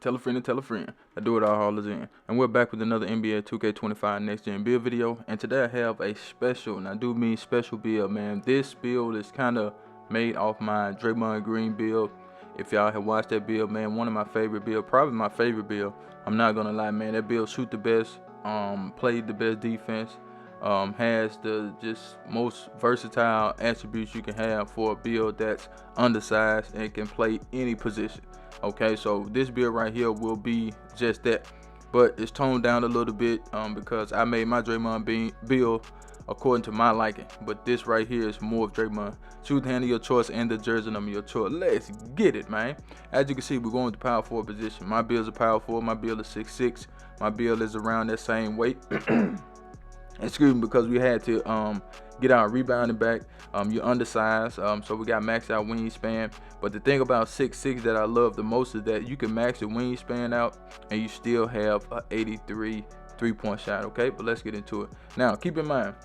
Tell a friend to tell a friend. I do it all the time. And we're back with another NBA 2K25 Next Gen build video. And today I have a special, and I do mean special build, man. This build is kind of made off my Draymond Green build. If y'all have watched that build, man, one of my favorite build, probably my favorite build. I'm not gonna lie, man. That build shoot the best, played the best defense, has the just most versatile attributes you can have for a build that's undersized and can play any position. Okay, so this build right here will be just that, but it's toned down a little bit because I made my Draymond build according to my liking. But this right here is more of Draymond. Choose the hand of your choice and the jersey number of your choice. Let's get it, man. As you can see, we're going to power forward position. My build is a power forward. My build is 6'6". My build is around that same weight. Excuse me, because we had to get our rebounding back. You're undersized, so we got maxed out wingspan. But the thing about 6'6" that I love the most is that you can max the wingspan out and you still have a 83 3-point shot. Okay, but let's get into it. Now, keep in mind,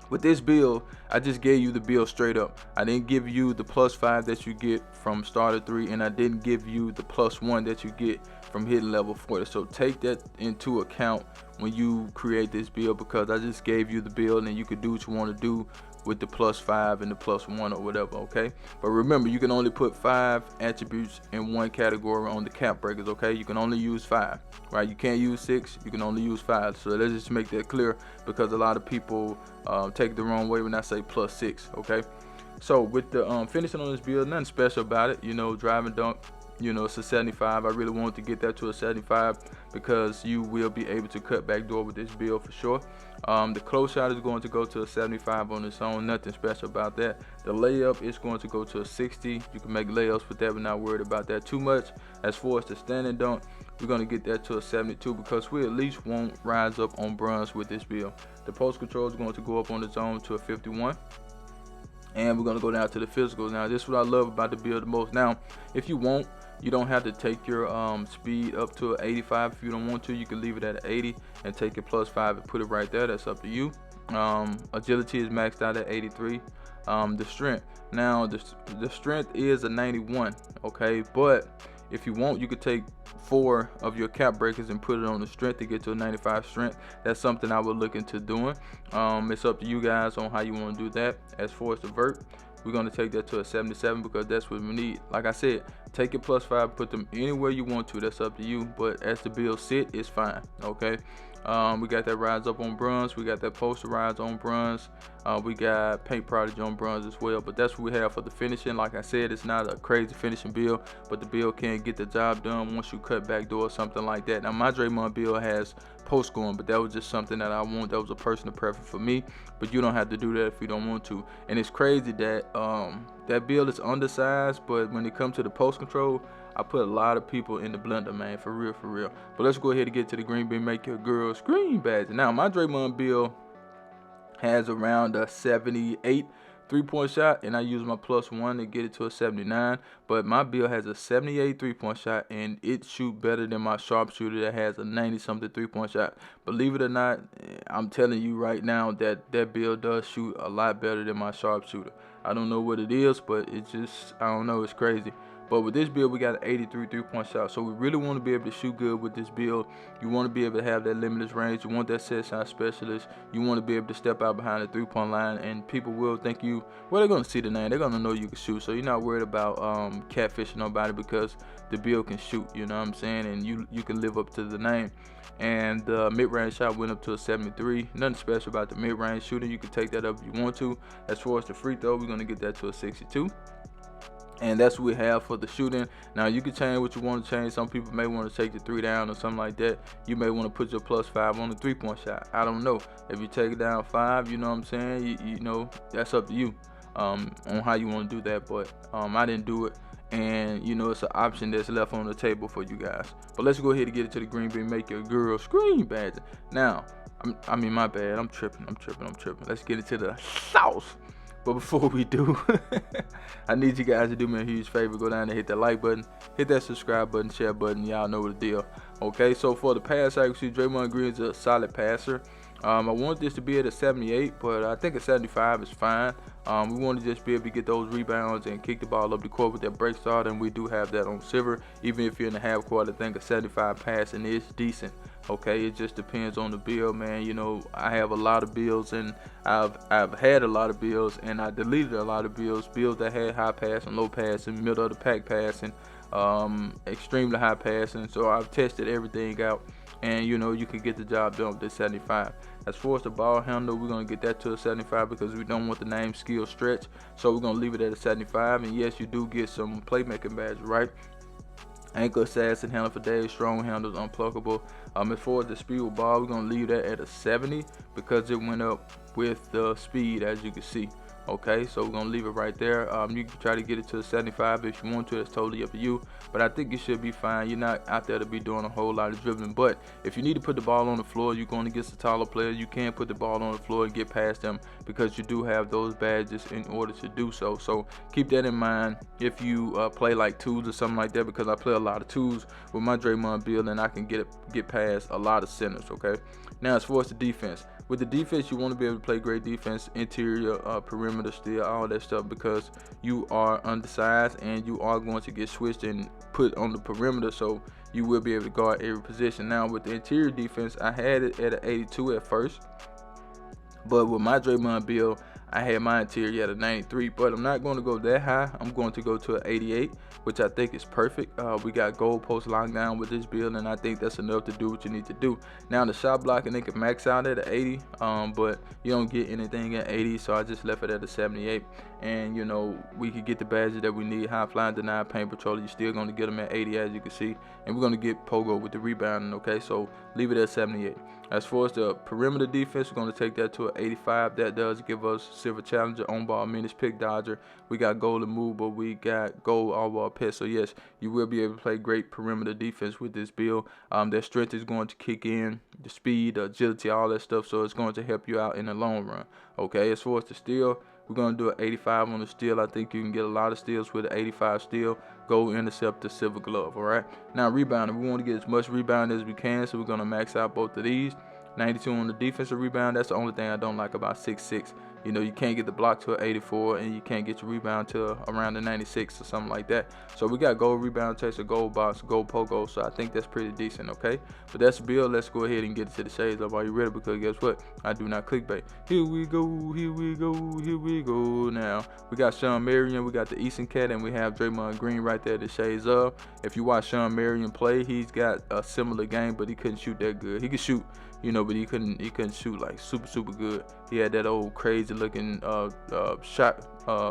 with this build, I just gave you the build straight up. I didn't give you the +5 that you get from starter 3, and I didn't give you the +1 that you get from hitting level 40. So take that into account when you create this build, because I just gave you the build and you could do what you want to do with the +5 and the +1 or whatever. Okay, but remember, you can only put 5 attributes in one category on the cap breakers. Okay, you can only use 5, right? You can't use 6, you can only use 5. So let's just make that clear, because a lot of people take it the wrong way when I say +6. Okay, so with the finishing on this build, nothing special about it. You know, driving dunk, you know, it's a 75. I really wanted to get that to a 75 because you will be able to cut back door with this build for sure. The close shot is going to go to a 75 on its own. Nothing special about that. The layup is going to go to a 60. You can make layups with that, but not worried about that too much. As far as the standing dunk, we're going to get that to a 72 because we at least won't rise up on bronze with this build. The post control is going to go up on its own to a 51. And we're going to go down to the physicals. Now, this is what I love about the build the most. Now, if you want, you don't have to take your speed up to an 85. If you don't want to, you can leave it at an 80 and take your +5 and put it right there. That's up to you. Agility is maxed out at 83. The strength, now the strength is a 91. Okay, but if you want, you could take 4 of your cap breakers and put it on the strength to get to a 95 strength. That's something I would look into doing. It's up to you guys on how you want to do that. As far as the vert, we're going to take that to a 77 because that's what we need. Like I said, take your +5, put them anywhere you want to. That's up to you. But as the build sit, it's fine. Okay. We got that rise up on bronze. We got that posterized on bronze. We got paint prodigy on bronze as well. But that's what we have for the finishing. Like I said, it's not a crazy finishing build, but the build can get the job done once you cut back door or something like that. Now, my Draymond build has post scoring, but that was just something that I want. That was a personal preference for me. But you don't have to do that if you don't want to. And it's crazy that that build is undersized, but when it comes to the post control, I put a lot of people in the blender, man, for real, for real. But let's go ahead and get to the Green Bay Make Your Girl Scream badge. Now, my Draymond build has around a 78 3-point shot, and I use my +1 to get it to a 79. But my build has a 78 3-point shot, and it shoot better than my sharpshooter that has a 90-something 3-point shot. Believe it or not, I'm telling you right now that that build does shoot a lot better than my sharpshooter. I don't know what it is, but it just, I don't know, it's crazy. But with this build, we got an 83 3-point shot. So we really want to be able to shoot good with this build. You want to be able to have that limitless range. You want that set shot specialist. You want to be able to step out behind the 3-point line, and people will think you, well, they're going to see the name. They're going to know you can shoot. So you're not worried about catfishing nobody because the build can shoot, you know what I'm saying? And you can live up to the name. And the mid-range shot went up to a 73. Nothing special about the mid-range shooting. You can take that up if you want to. As far as the free throw, we're going to get that to a 62. And that's what we have for the shooting. Now, you can change what you want to change. Some people may want to take the 3 down or something like that. You may want to put your +5 on the 3-point shot. I don't know. If you take it down 5, you know what I'm saying? You know, that's up to you on how you want to do that. But I didn't do it. And, you know, it's an option that's left on the table for you guys. But let's go ahead and get it to the Green Bay Make Your Girl Scream badge. Now, I mean, my bad. I'm tripping. Let's get it to the sauce. But before we do, I need you guys to do me a huge favor. Go down and hit that like button, hit that subscribe button, share button. Y'all know the deal. Okay, so for the pass accuracy, Draymond Green is a solid passer. I want this to be at a 78, but I think a 75 is fine. We want to just be able to get those rebounds and kick the ball up the court with that break start, and we do have that on silver. Even if you're in the half court, I think a 75 passing is decent. Okay, it just depends on the build, man. You know, I have a lot of builds, and I've had a lot of builds, and I deleted a lot of builds that had high pass and low pass and middle of the pack passing, extremely high passing. So I've tested everything out, and you know, you can get the job done with this 75. As far as the ball handle, we're gonna get that to a 75 because we don't want the name skill stretch, so we're gonna leave it at a 75. And yes, you do get some playmaking badges, right? Ankle assassin, handle for days, strong handles, unpluckable. As far as the speed with ball, we're gonna leave that at a 70 because it went up with the speed, as you can see. Okay, so we're gonna leave it right there. You can try to get it to a 75 if you want to. That's totally up to you, but I think you should be fine. You're not out there to be doing a whole lot of dribbling, but if you need to put the ball on the floor, you're going against a taller player, you can put the ball on the floor and get past them because you do have those badges in order to do so. So keep that in mind if you play like twos or something like that, because I play a lot of twos with my Draymond build, and I can get past a lot of centers. Okay, now as far as the defense, with the defense, you want to be able to play great defense, interior, perimeter, steal, all that stuff, because you are undersized and you are going to get switched and put on the perimeter, so you will be able to guard every position. Now with the interior defense, I had it at an 82 at first, but with my Draymond build, I had my interior at a 93, but I'm not going to go that high. I'm going to go to an 88, which I think is perfect. We got goal post locked down with this build, and I think that's enough to do what you need to do. Now the shot blocking, they can max out at an 80, but you don't get anything at 80, so I just left it at a 78. And you know, we could get the badges that we need, high flying, denied, paint patrol. You're still going to get them at 80, as you can see, and we're going to get Pogo with the rebounding. Okay, so leave it at 78. As far as the perimeter defense, we're going to take that to an 85. That does give us silver challenger, on ball menace, pick dodger. We got golden move, but we got gold all ball pest. So yes, you will be able to play great perimeter defense with this build. Their strength is going to kick in, the speed, the agility, all that stuff. So it's going to help you out in the long run. Okay, as far as the steal, we're going to do an 85 on the steal. I think you can get a lot of steals with an 85 steal. Gold interceptor, silver glove. All right. Now rebounding, we want to get as much rebound as we can, so we're going to max out both of these. 92 on the defensive rebound. That's the only thing I don't like about 6'6". You know, you can't get the block to an 84, and you can't get your rebound to around the 96 or something like that. So we got gold rebound chaser, gold box, gold pogo. So I think that's pretty decent. Okay, but that's the build. Let's go ahead and get to the shades up. Are you ready? Because guess what? I do not clickbait. Here we go. Here we go. Here we go. Now we got Shawn Marion, we got the Eastern Cat, and we have Draymond Green right there. The shades up. If you watch Shawn Marion play, he's got a similar game, but he couldn't shoot that good. He could shoot, you know, but he couldn't shoot like super good. He had that old crazy looking shot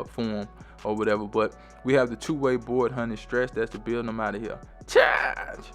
form or whatever. But we have the two-way board hunting stretch. That's the build. I'm out of here. Charge.